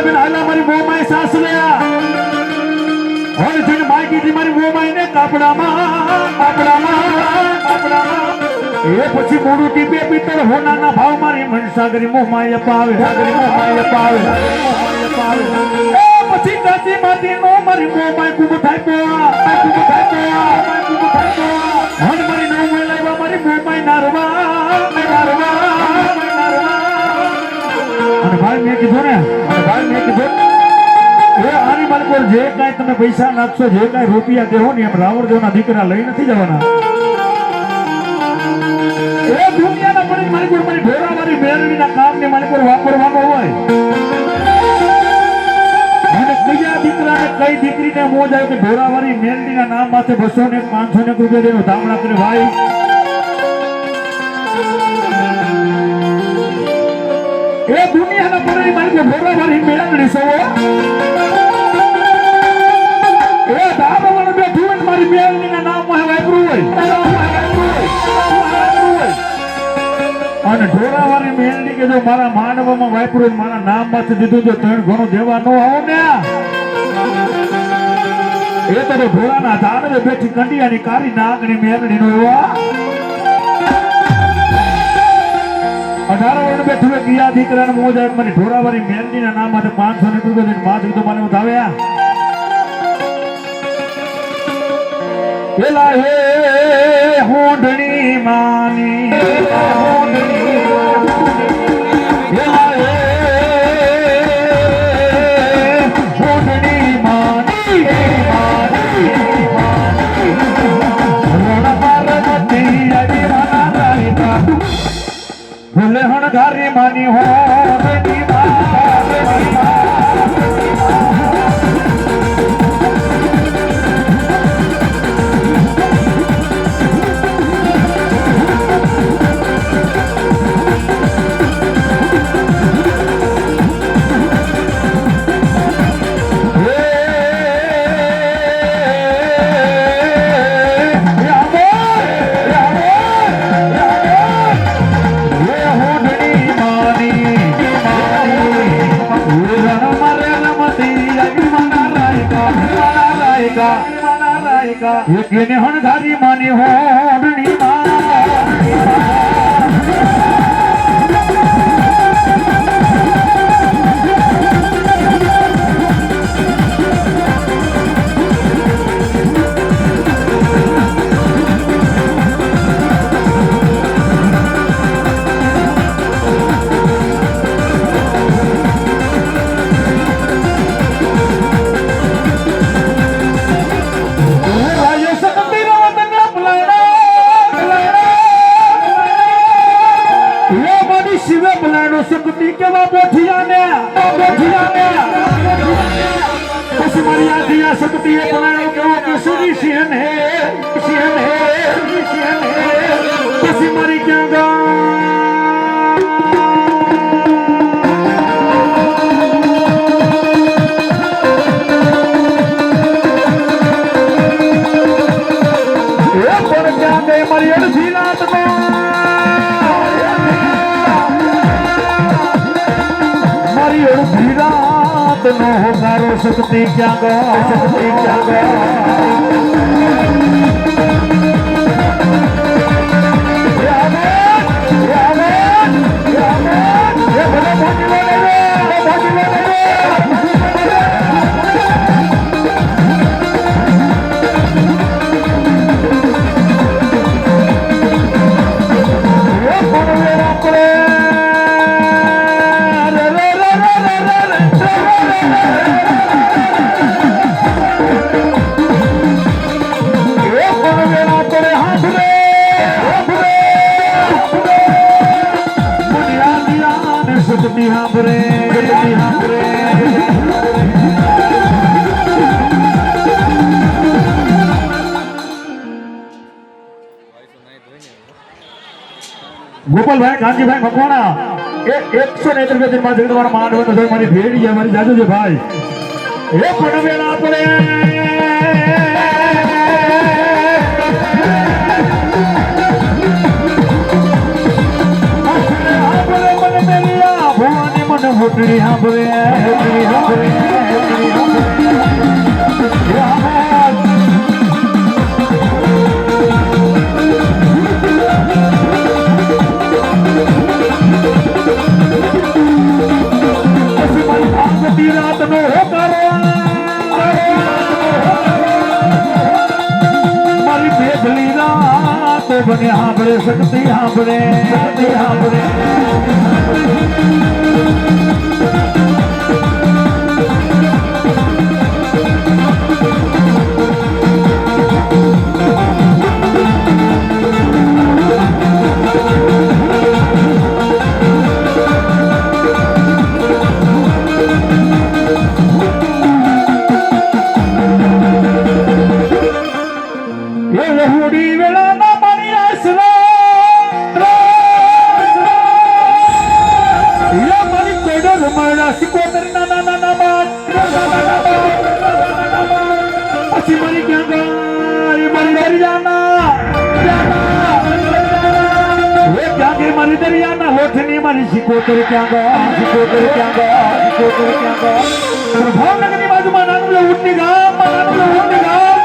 બેન હાલા મારી મોમાય સાસરિયા હોલ જણ માગી દી મારી મોમાય ને કાપડામાં એ પછી મોડું ટીપે પિત્તળ હોનાના ભાવ મારી મનસાગરી મોમાય પાવે એ પછી કાચી માટી નો મારી મોમાય કુબ થાય હન મારી નો મેલાવા મારી મોમાય નારવા અને ભાઈ મેં કીધું એ આની મારી પર જે કાંઈ તમે પૈસા નાખશો જે કાંઈ રૂપિયા દેવો ને એમ રાવણ દેવના દીકરા લઈ નથી જવાના એ દુનિયાના પડી મારી પર મારી ઢોરા મારી મેરડીના કામને મારી પર વાપરવાનો હોય અને કયા દીકરાને કઈ દીકરીને મોજ આવે કે ઢોરા વાળી મેરડીના નામ માથે 200 ને 500 ને રૂપિયા દેનો ધામણા કરે ભાઈ એ દુનિયાના પડી મારી પર ઢોરા વાળી મેરડી સો એ ધામણ બેઠું મારી મેરડીના નામમાં વાપરું હોય અને ઢોરાવાળી મેલડી કે જો મારા માનવામાં વાપરું મારા નામ માંથી દીધું તો ત્રણ ઘણું દેવા ન આવો ને એ તો ઢોરાના ધાડે બેઠી કંડિયાની કારી નાગની મેલડી નો એવા 18 વર્ષ બેઠું ગયા દીકરાને મોજ આવે મારી ઢોરાવાળી મેલડીના નામ માંથી 500 ને રૂપિયા દઈને માથું તો મને વધાવ્યા પેલા હે હોંડણી માની ભલે હણગારી માની હો એક એને હણગારી માની હોડણી શક્તિ કેવા બોઠિયાને પછી મારી આદિયા શક્તિ એ બનાવ્યો કેવો કે સુરી સિંહ હે પછી મારી ક્યાં ગા એ પર ક્યાં ગઈ મારી અડધી રાતમાં ધીરાત નો હોકારો શક્તિ ક્યાં ગયો ગોપાલભાઈ કાંજીભાઈ મકવાણા એ 170 રૂપિયા માં તમારા માંડ હોય તો મારી ભેડી છે મારી જાજુ છે ભાઈ એ પણ વેલા આપણે ભવાની મને મોટડી સાંભળે મોટડી સાંભળે મોટડી સાંભળે રાત નો હોકારો મારી ભેગલી રાત બને સાંભળે શક્તિ સાંભળે શક્તિ સાંભળે મારી સિકોતર ક્યાં ગયા સિકોતર ક્યાં ગયા સિકોતર ક્યાં ગયા ભાવનગરની બાજુમાં નાનું ઉઠની ગામ નાનું ગામ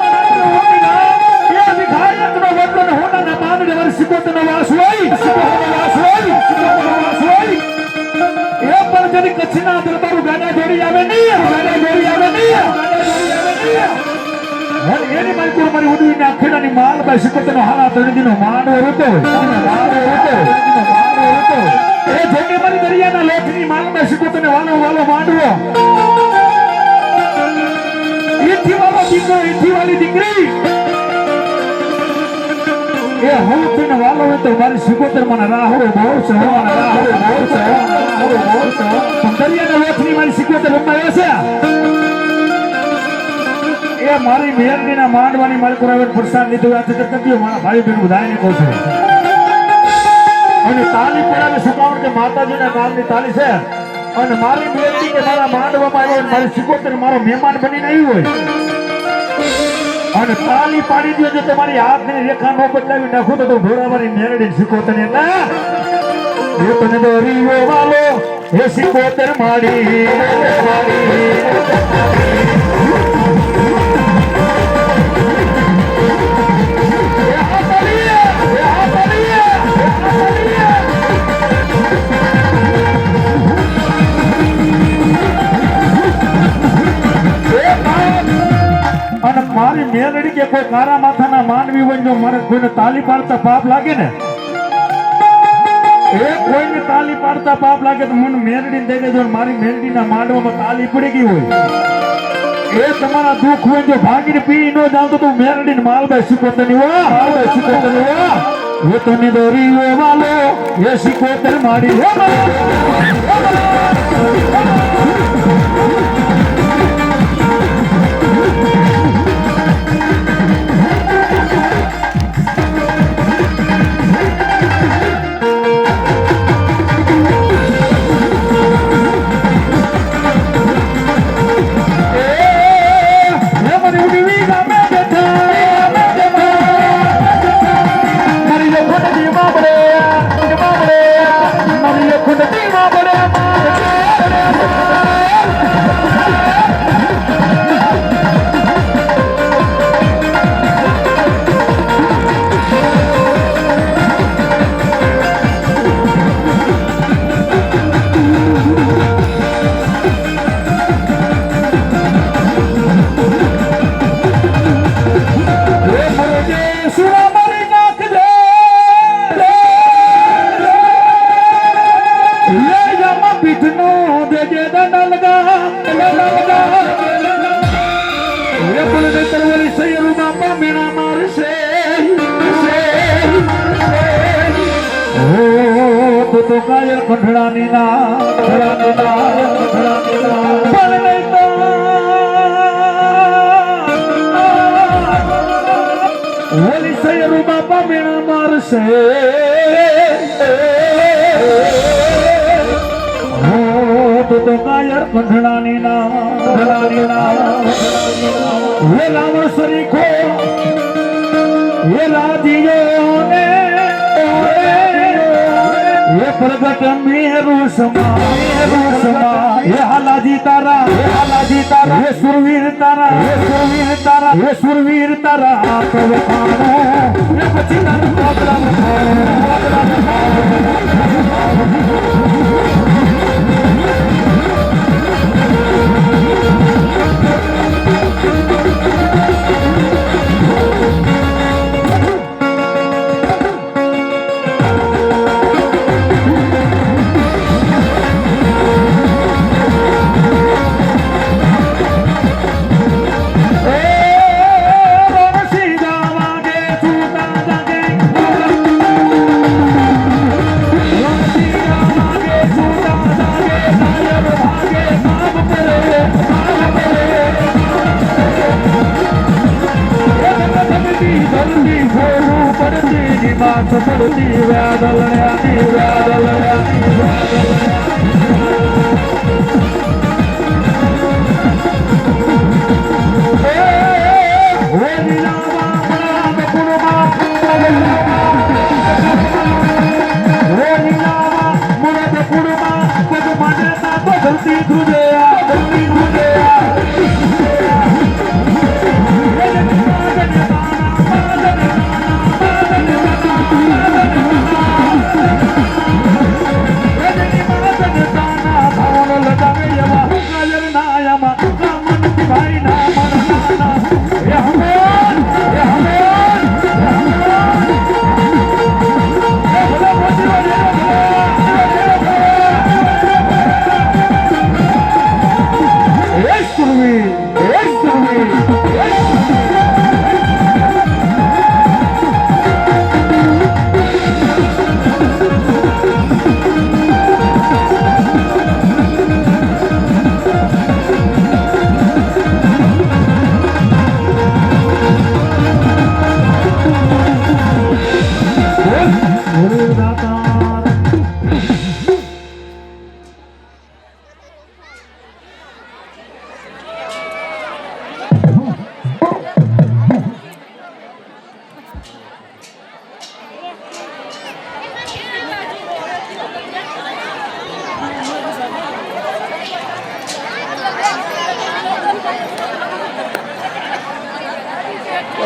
એ વિખાયકનો વડલો ને હોનાના બાંધને મારી સિકોતરનો વાસ હોય સિકોતરનો વાસ હોય સિકોતરનો વાસ હોય એ પર જરી કચ્છના દરબારુ ગાડા જોડી આવે નહીં ગાડા જોડી આવે નહીં ગાડા જોડી આવે નહીં એની મારી મારી ઉડવીના ખેડાની માલ બાઈ સિકોતરનો હાલા તળદીનો માંડવો રોતો માંડવો રોતો એ જોકે મારી દરિયાના લેખની માલમાં સિકોતરને વાલો વાલો માંડવો ઈથી વાલો દીકરો ઈથી વાલી દીકરી એ હું તને વાલો હોય તો મારી સિકોતર મને રાહડો બોલ છે રાહડો બોલ છે રાહડો બોલ છે દરિયાના લેખની મારી સિકોતર રમાય છે એ મારી મેરડીના માંડવાની મારી કોરાવે પ્રસાદ લીધો આ તે કદ્યો મારા ભાઈ બહેન બધાને કહું છું અને તાલી પડાવે સુકાવણ કે માતાજીના નામની તાલી છે અને મારી બેટી કે મારા માંડવામાં આવ્યો મારી સિકોતર મારો મહેમાન બનીને આવ્યો હોય અને તાલી પાડી દો જો તમારી હાથની રેખા નો બદલાવી નાખો તો ઘોડાવાળી મેરડી સિકોતર એટલે એ તને દોરીઓ વાલો એ સિકોતર માડી અને મારી મેરડી કે કોઈ કારા માથાના માનવી હોય જો મારે કોઈને તાલી પાડતા પાપ લાગે ને એ કોઈને તાલી પાડતા પાપ લાગે તો મને મેરડી દઈ દેજો મારી મેરડીના માંડવામાં તાલી પડી ગઈ હોય એ તમારા દુઃખ હોય જો ભાગીને પી ન જાવ તો તું મેરડીને માલબાઈ સિકોતરની વા માલબાઈ સિકોતરની વા એ તને દોરી વાલો એ સિકોતર માડી તો કાયર કંઠડાની ના ઓલી સયરું બાપા મેણા મારશે તો કાયર કંઠડાની ના હે લાવણ સરીખો હે લાજીયો ને એ પ્રગટ મેરુ સમા એ હાલાજી તારા એ સુરવીર તારા એ સુરવીર તારા આપ વખાણો એ પછી તારા મોગરા પડતી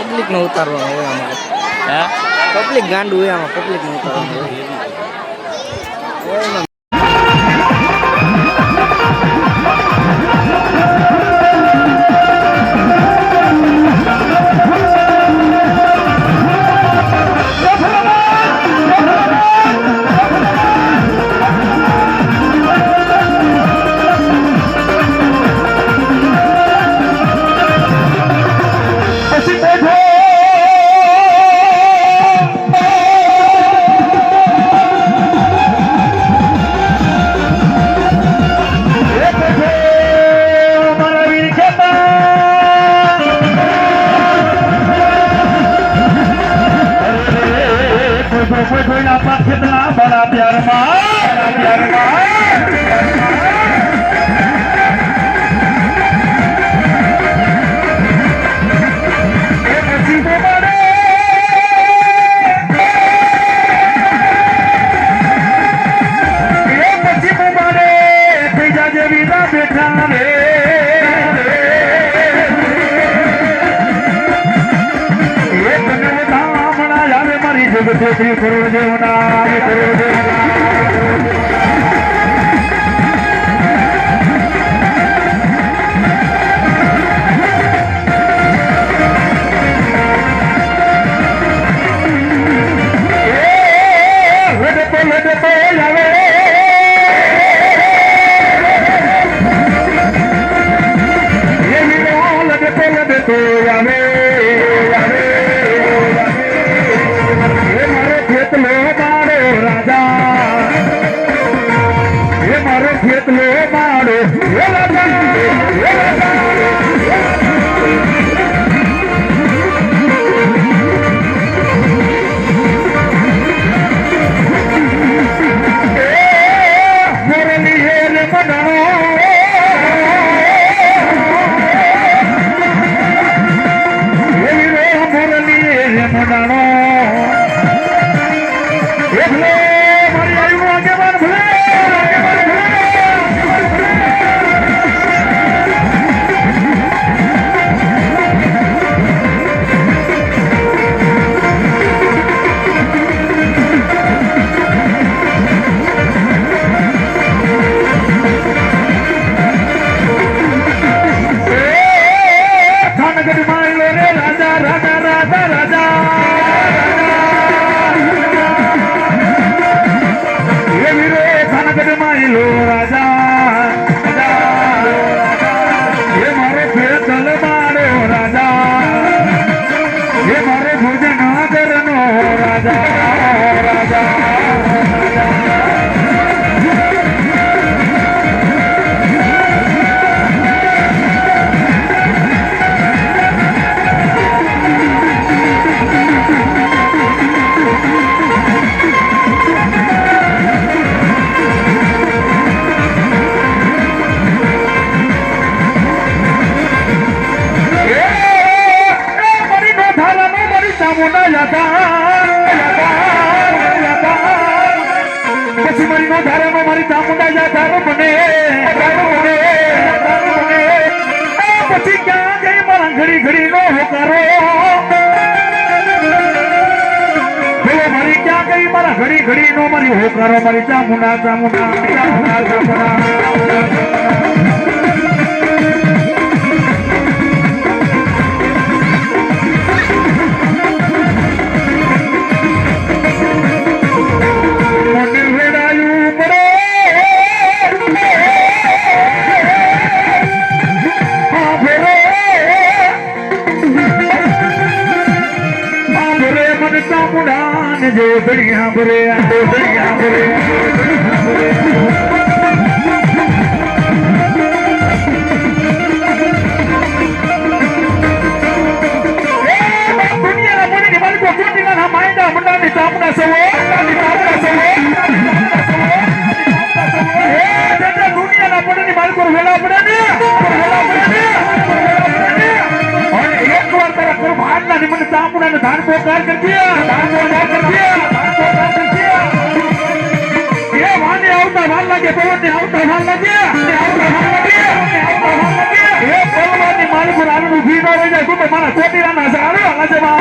પબ્લિક નો ઉતારવાનો હોય આમાં. પબ્લિક ગાંડું હોય આમાં, પબ્લિક નો ઉતારવાનો હોય. बड़ा प्यार करोड़ देवना મારો રાજા એ મારે ભુજનગરનો રાજા પછી મારી નો ધારામાં મારી ચામુંડા યાદ મને પછી ક્યાં ગઈ મારા ઘડી ઘડી નો હોકારો મારી ક્યાં ગઈ મારા ઘડી ઘડી નો મારી હોકારો મારી ચામુંડા जो बढ़िया बुरे धान पोकार कर दिया ये वाले आवता वाल लगे पवने आवता वाल लगे ये पवने माल पर आलू भीनो हो जाए तो मारा छोटी राना सारो अलजे बा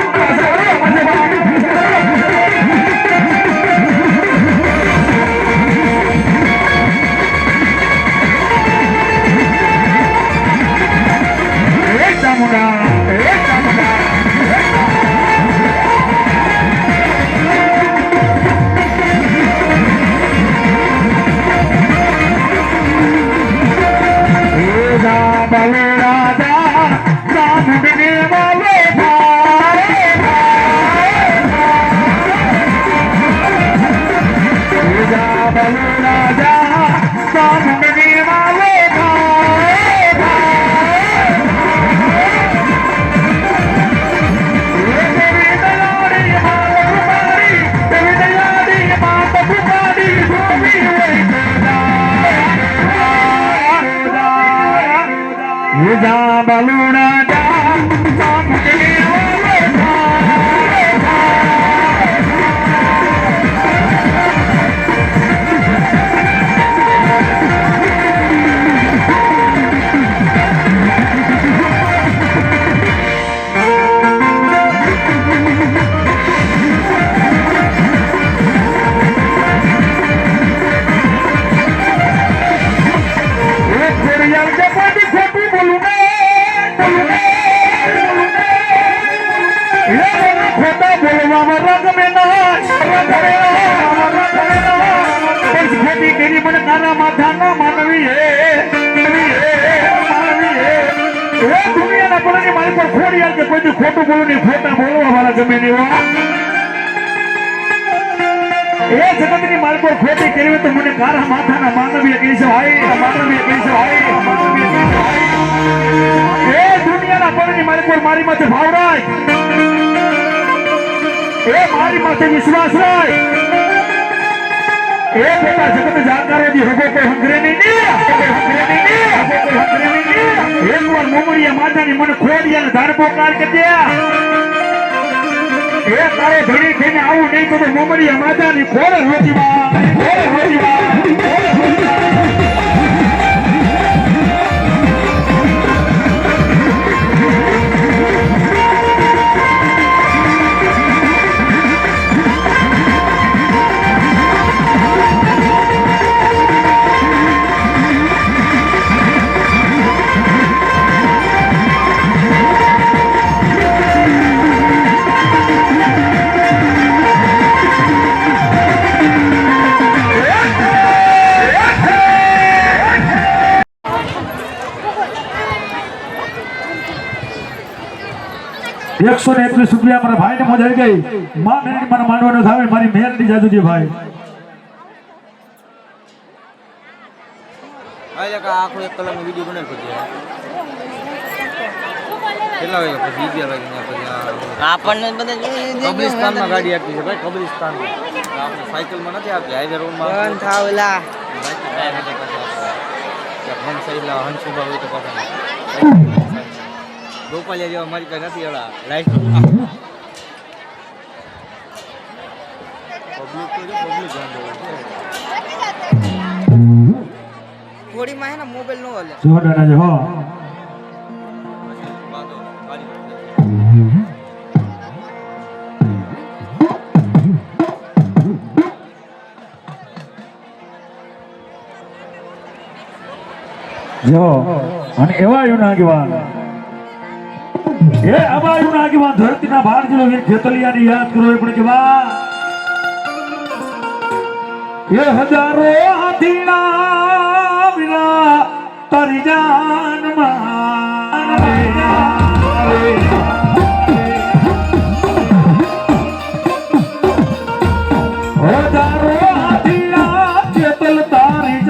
एक चामुंडा baluna da खोटू बोलो नहीं खोटा बोलो हमारा गमे नहीं हुआ ये जगत की माल को खोटी करी तो मुझे कार माथा ना मानवीय कैसे भाई ये दुनिया ना पड़े माल को मारी माथे भाव रहा है ये मारी माथे विश्वास रहा है ये बेटा जगत जानकारों दी होगो कोई हंगरे नहीं एक बार मोमड़िया माता ने मन खोड़िया ने धान पोकार कर दिया एक तारे घड़ी थीने आऊं नहीं तो मोमड़िया माता ने खोड़ होती बा 121 રૂપિયા મારા ભાઈને મોજ આવી ગઈ. માં મેરડી મને માંડવાનો થાવે મારી મેરડી જાદુજી ભાઈ. આખો 1 કલાકનો વિડીયો બનાવી પછી કેટલા વાગે પછી 11 વાગે આપણને બધા કબ્રિસ્તાનમાં ગાડી આપી છે ભાઈ. કબ્રિસ્તાનમાં આપણે સાયકલમાં નથી આપી, હાઈવે રોડમાં થાવલા ફોન સાઈડલા હંસુભા હોય તો પાછા ગોપાલિયા જેવા મારી પાસે નથી એલા લાઈટ પબ્લિક તો જો પબ્લિક થોડી માં હે ને મોબાઈલ નો હાલે જોડાના જો હો. જો અને એવા યુના આગેવાન એ આવા યુના આગેવાન ધરતીના ભાર જેલો વીર ખેતલિયાની યાદ કરો એ પણ કેવા એ હજારો હાથીના વિના તારી જાનમાં હજારો હાથીના ચેતલ તારી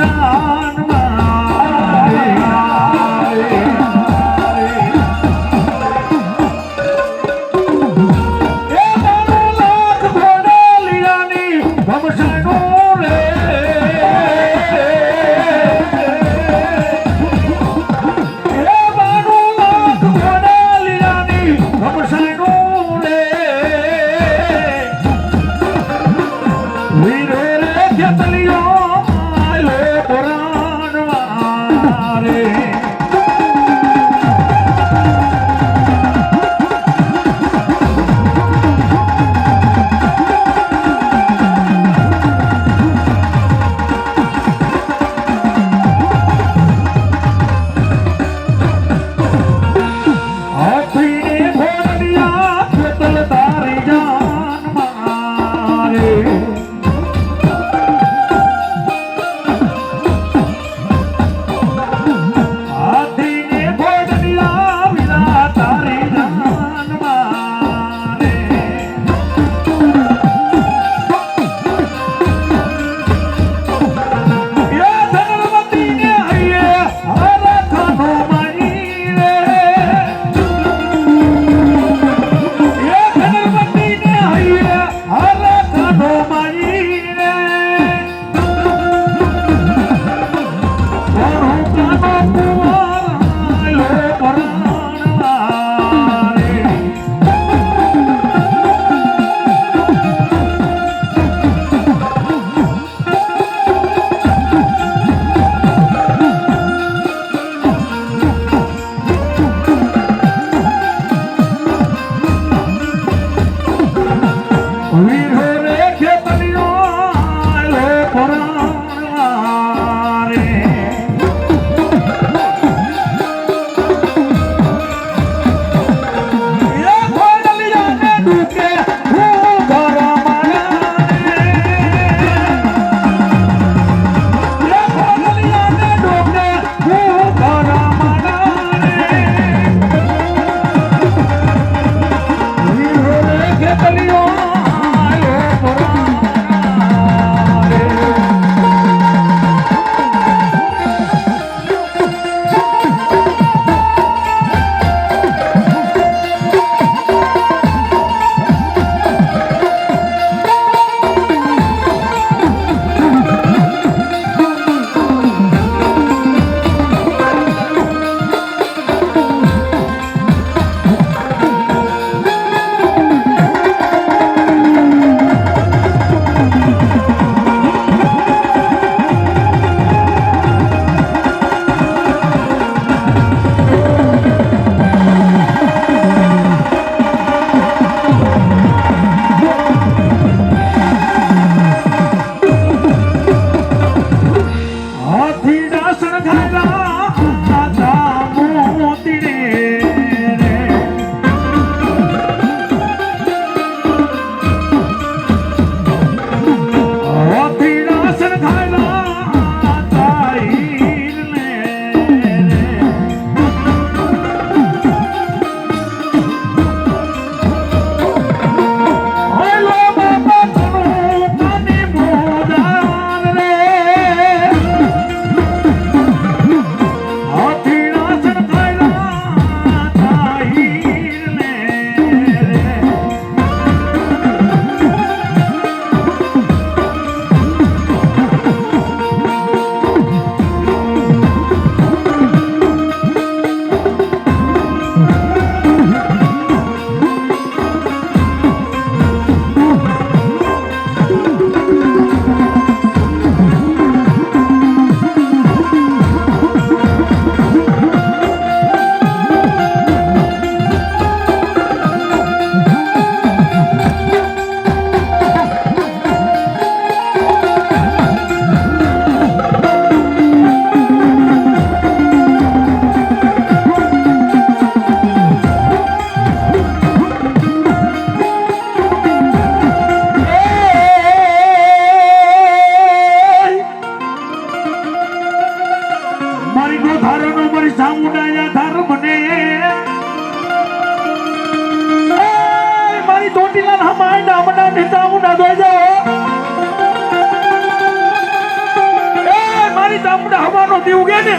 જ્યોતિ ઉગે ને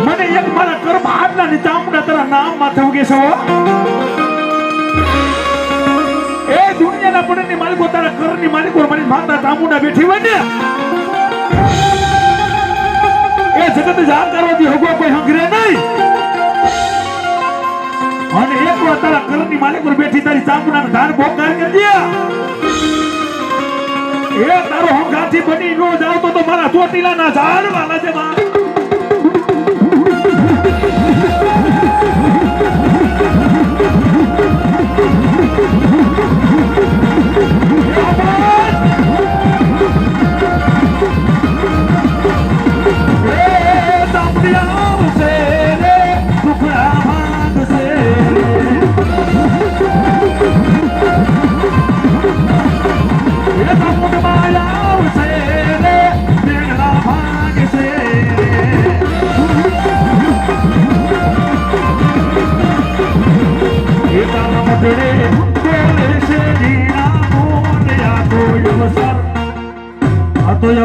મને એક મારા કર્મ હાથના ની ચામડા તારા નામ માથે ઉગે છે હો. એ દુનિયાના પડની માલિકો તારા ઘરની માલિકો મારી માતા ચામુંડા બેઠી હોય ને એ જગત જાણ કરવાથી હગો કોઈ હંગરે નહીં. અને એક વાર તારા ઘરની માલિકો બેઠી તારી ચામુંડાના ધાન ભોગકાર કરી દે એ તારો હંગાથી બની નો જાવ તો મારા ચોટીલાના ઝાડ વાલા છે માં.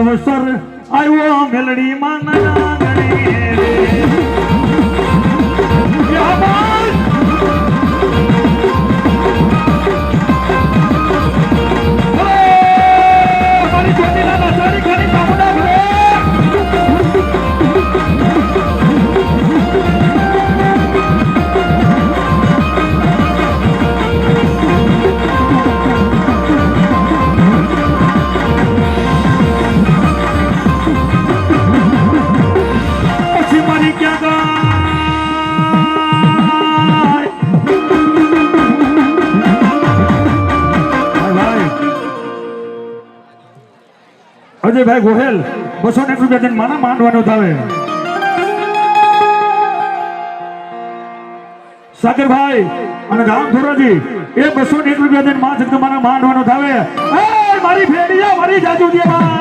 અવસર આવ્યો મેલડી માં અજયભાઈ ગોહેલ 201 રૂપિયા માના માંડવાનો થાવે. સાગરભાઈ અને ગામ ધોરાજી એ 201 રૂપિયા માં જગદમાના માંડવાનો થાવે. મારી ફેડિયા મારી જાજુદીમાં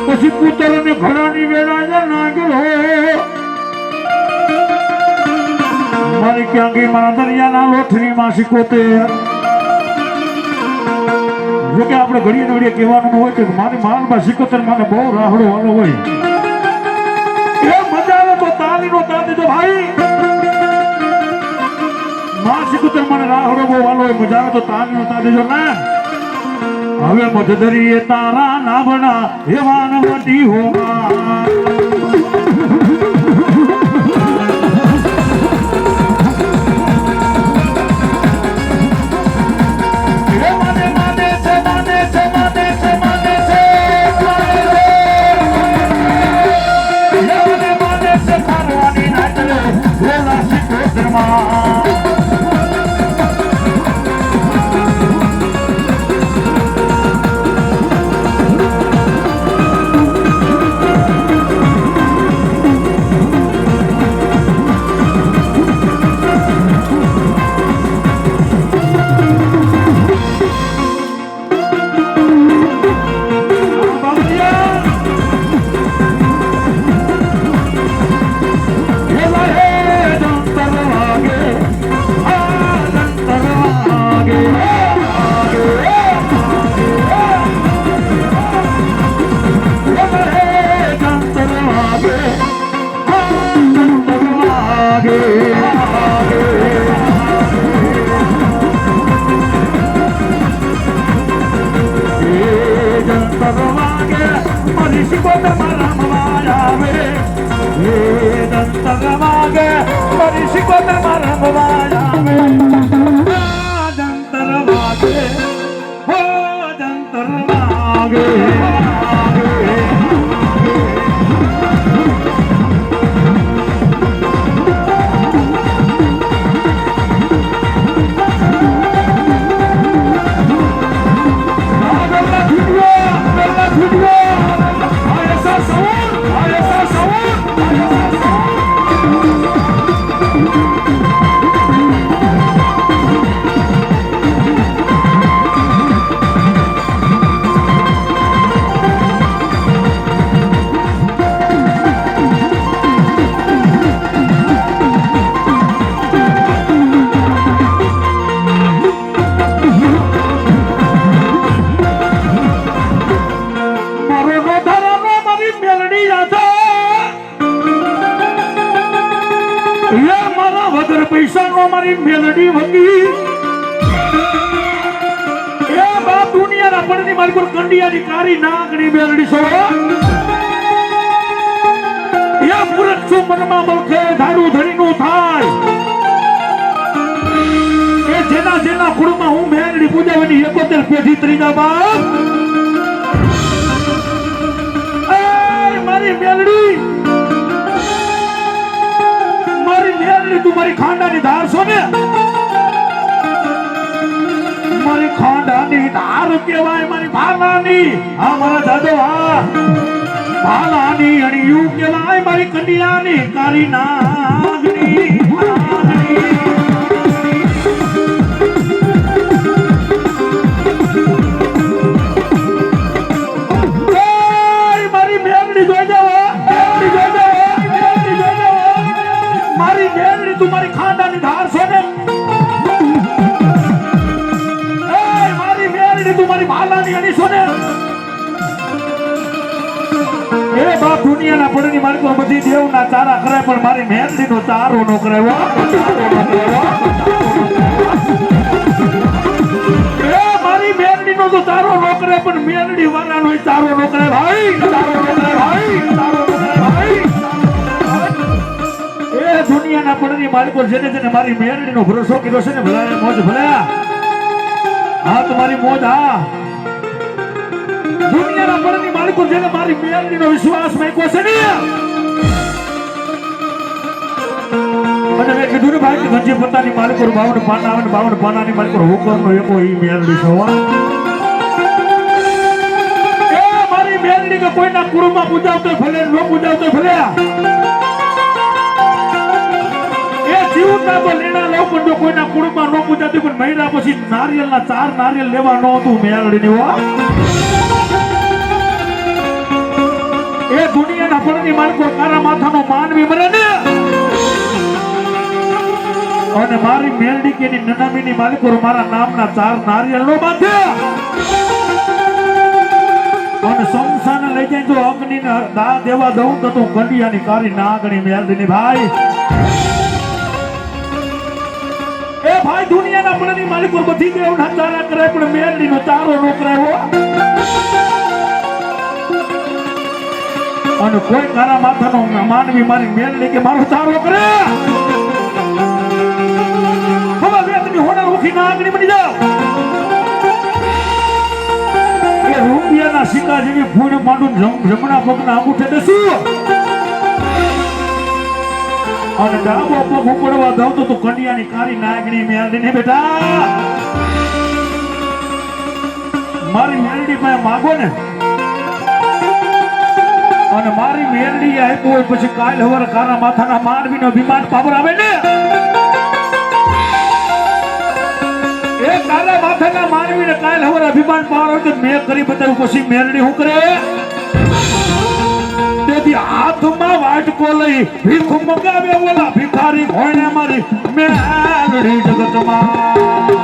પછી કૂતરોને ઘોડાની વેળા નાગલો મારી ક્યાંગી માં દરિયાના લોથની માં સિકોતેર. જો કે આપણે ઘડીએ ઘડીએ કહેવાનું હોય કે મારી માલમાં સિકોતેર મને બહુ રાહડો વાલો હોય એ મજા આવે તો તાલીનો તાલ દેજો ભાઈ. માં સિકોતેર મને રાહડો બહુ વાલો હોય મજા આવે તો તાલીનો તાલ દેજો ને. હવે મધદરીએ તારા નાભના એવાન વટી હોવા જંતર વાગે મારી સિકોતરમાં રમવા આવે હે જંતર વાગે મારી સિકોતરમાં રમવા આવે જંતર વાગે હો જંતર વાગે મારી મેલડી વગી એ બાપ દુનિયાના પડની મારી પર કંડિયાની કારી નાગણી મેલડી છો એ પુરત છું મનમાં બળખે ધારું ધણીનું થાય એ જેના જેના કુળમાં હું મેલડી પૂજાવાની 71 પેઢી ત્રીજા બાપ એ મારી મેલડી તું મારી ખાંડાની ધાર છો ને મારી ખાંડાની ધાર કહેવાય મારી ભાલાની હા મારા દાદો હા ભાલાની અણિયું કહેવાય મારી કન્યાની કારી નાગની મારી મેમડી જોઈ જાઓ મારી મેલડી તું મારી ખાંડાની ધાર છો ને મારી મેલડી તું મારી ભાલાની અણી છો ને એ બાપ દુનિયાના પડની મારી પર બધી દેવના ચારા કરે પણ મારી મેલડી નો ચારો નો કરે એ મારી મેલડી નો તો ચારો નો કરે પણ મેલડી વાળા નો ચારો નો કરે ભાઈ ચારો નો કરે ભાઈ ચારો નો કરે ભાઈ દુનિયાના પડની માલિકો જેને જેને મારી મેરડીનો ભરોસો કર્યો છે ને ભલા મોજ ભલા હા તમારી મોજ હા દુનિયાના પડની માલિકો જેને મારી મેરડીનો વિશ્વાસ મૂક્યો છે ને અને મેં કીધું ને ભાઈ કે ગંજી પત્તાની માલિકો 52 પાના આવે 52 પાનાની માલિકો હુકમનો એકો ઈ મેરડી છે એ મારી મેરડી કે કોઈના કુળમાં પૂજાવતો ભલે ન પૂજાવતો ભલે જીવના તો લેણા લઉં પણ જો કોઈના કુળમાં ન પૂજાતી પણ મહિના પછી નારિયેળના 4 નારિયેળ લેવા ન હતું મેળડીની હો એ દુનિયાના પડની માલિકો કારા માથાનો માનવી મરે ને અને મારી મેળડી કેની નનામીની માલિકો મારા નામના 4 નારિયેળ નો બાંધે અને સંસાને લઈ જાય જો અગ્નિને દા દેવા દઉં તો તું કંડિયાની કારી નાગણી મેળડીની ભાઈ એ ભાઈ દુનિયાના પડની માલિકો બધી દેવના ચારા કરે પણ મેલડીનો ચારો નો કરાયો અને કોઈ કારા માથાનો માનવી મારી મેલડી કે મારો ચારો કરે હવે વેતની હોના ઉખી નાગણી બની જાવ એ રૂપિયાના સિક્કા જેવી ફૂણ માંડું જમણા પગના અંગૂઠે દેશું અને ડાબો પગ ઉપડવા દઉં તો તું કંડિયાની કારી નાગણી મેલડીને બેટા મારી મેલડી પાસે માગો ને અને મારી મેલડી આપ્યું હોય પછી કાલ હવાર કારા માથાના માનવીનો વિમાન પાવર આવે ને એ કારા માથાના માનવીને કાલ હવાર અભિમાન પાવર આવે તો મેં કરી બતાવ્યું પછી મેલડી શું કરે હાથમાં વાટકો લઈ ભીખ મગાવે ઓલા ભિખારી ભોયને મારી મેલડી જગતમાં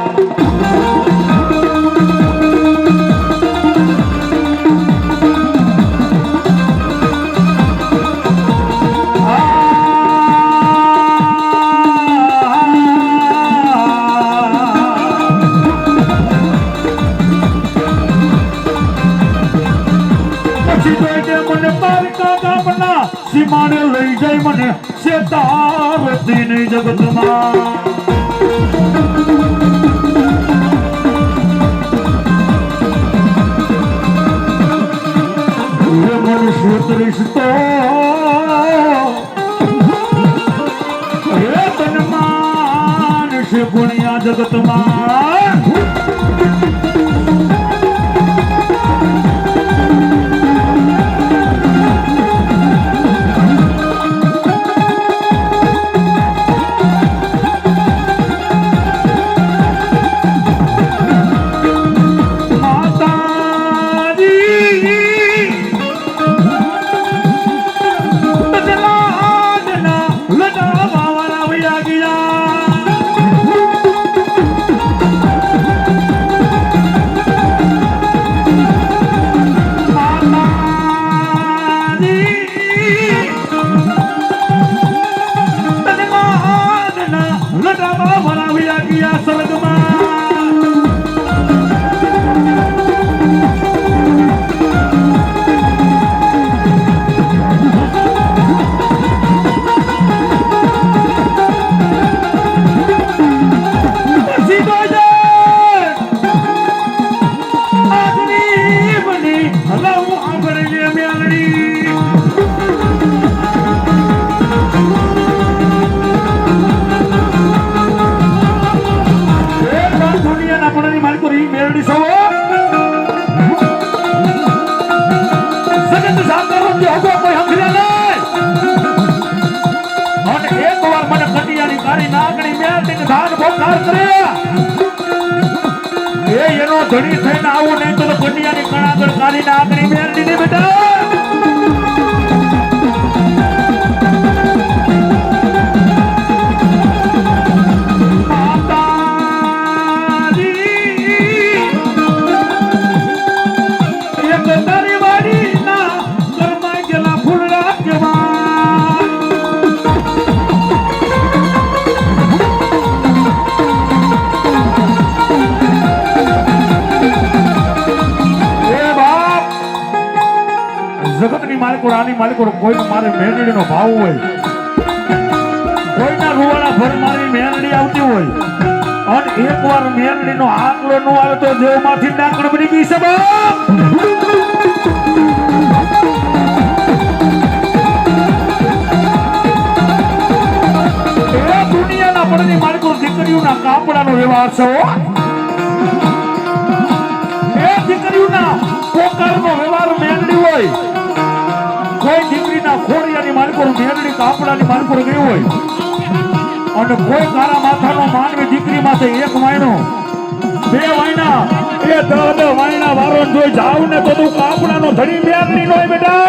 મને પારકા ગામના સીમાડે લઈ જાય મને શેતારતી ની જગતમાં મનુષ્ય ત્રિશતો હે તન્માન છે પુણ્યા જગતમાં ધણી થઈને આવું નહીં તો કન્યાની કણાગળ કાઢીને આગળ મેળવી દે બેટા જગતની માલિકો રાની માલિકો કોઈ મારે મેરડીનો ભાવ હોય કોઈના રૂવાડા ભર મારી મેરડી આવતી હોય અને એકવાર મેરડીનો આંકડો ન આવે તો દેવમાંથી ડાકણ બની ગઈ છે બાપ એ દુનિયાના પડની માલિકો દીકરીઓના કાપડાનો વ્યવહાર છે એ દીકરીઓના પોકારનો વ્યવહાર મેરડી હોય કોઈ દીકરીના ખોડિયાની માલિકો મેરડી કાપડાની માલિકો ગઈ હોય અને કોઈ કાળા માથાનો માનવી દીકરી માથે એક વાયનો બે વાયના એ દહ વાયના વારો જોઈ જાવ ને તો તું કાપડાનો ધણી મેરડી નો બેટા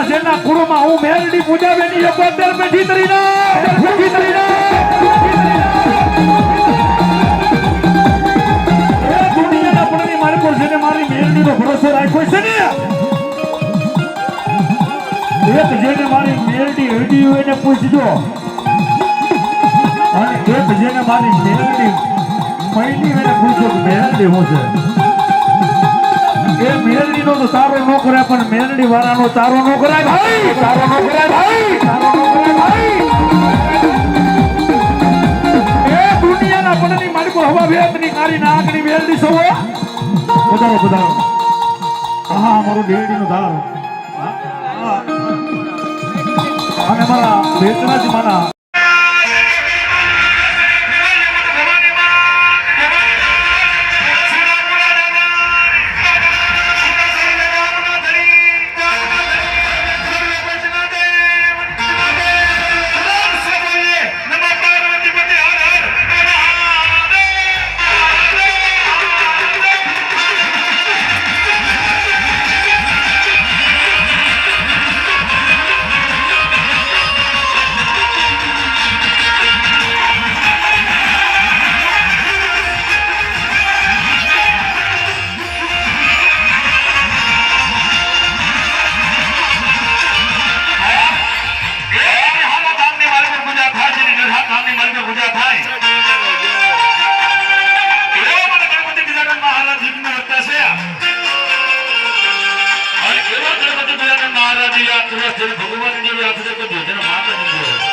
જેના કુળમાં હું મેરડી પૂજા બેની એકોતેર પેઢી તરીના એ દુનિયાના પડની મારી પર જેને મારી મેરડીનો ભરોસો રાખ્યો છે ને એક જેને મારી મેરડી હડી હોય એને પૂછજો અને એક જેને મારી મેરડી મહિની એને પૂછો કે મેરડી હું છે એ મેરડીનો તો તારો ન કરાય પણ મેરડી વાળાનો તારો ન કરાય ભાઈ તારો ન કરાય ભાઈ તારો ન કરાય ભાઈ એ દુનિયાના પડની માલિકો હવા વેતની કારી ના આગની મેરડી છો બધારો હા મારો ડેડીનો ધાર અને મારા બેટનાજી માના પૂજા થાય એવો મને ગણપતિ ગજાનન મહારાજ જીવને હત્યા છે અને એવા ગણપતિ ગજાનન મહારાજ આ તુલસી ભગવાન જેવી હાથ કે જેને માતા દીધો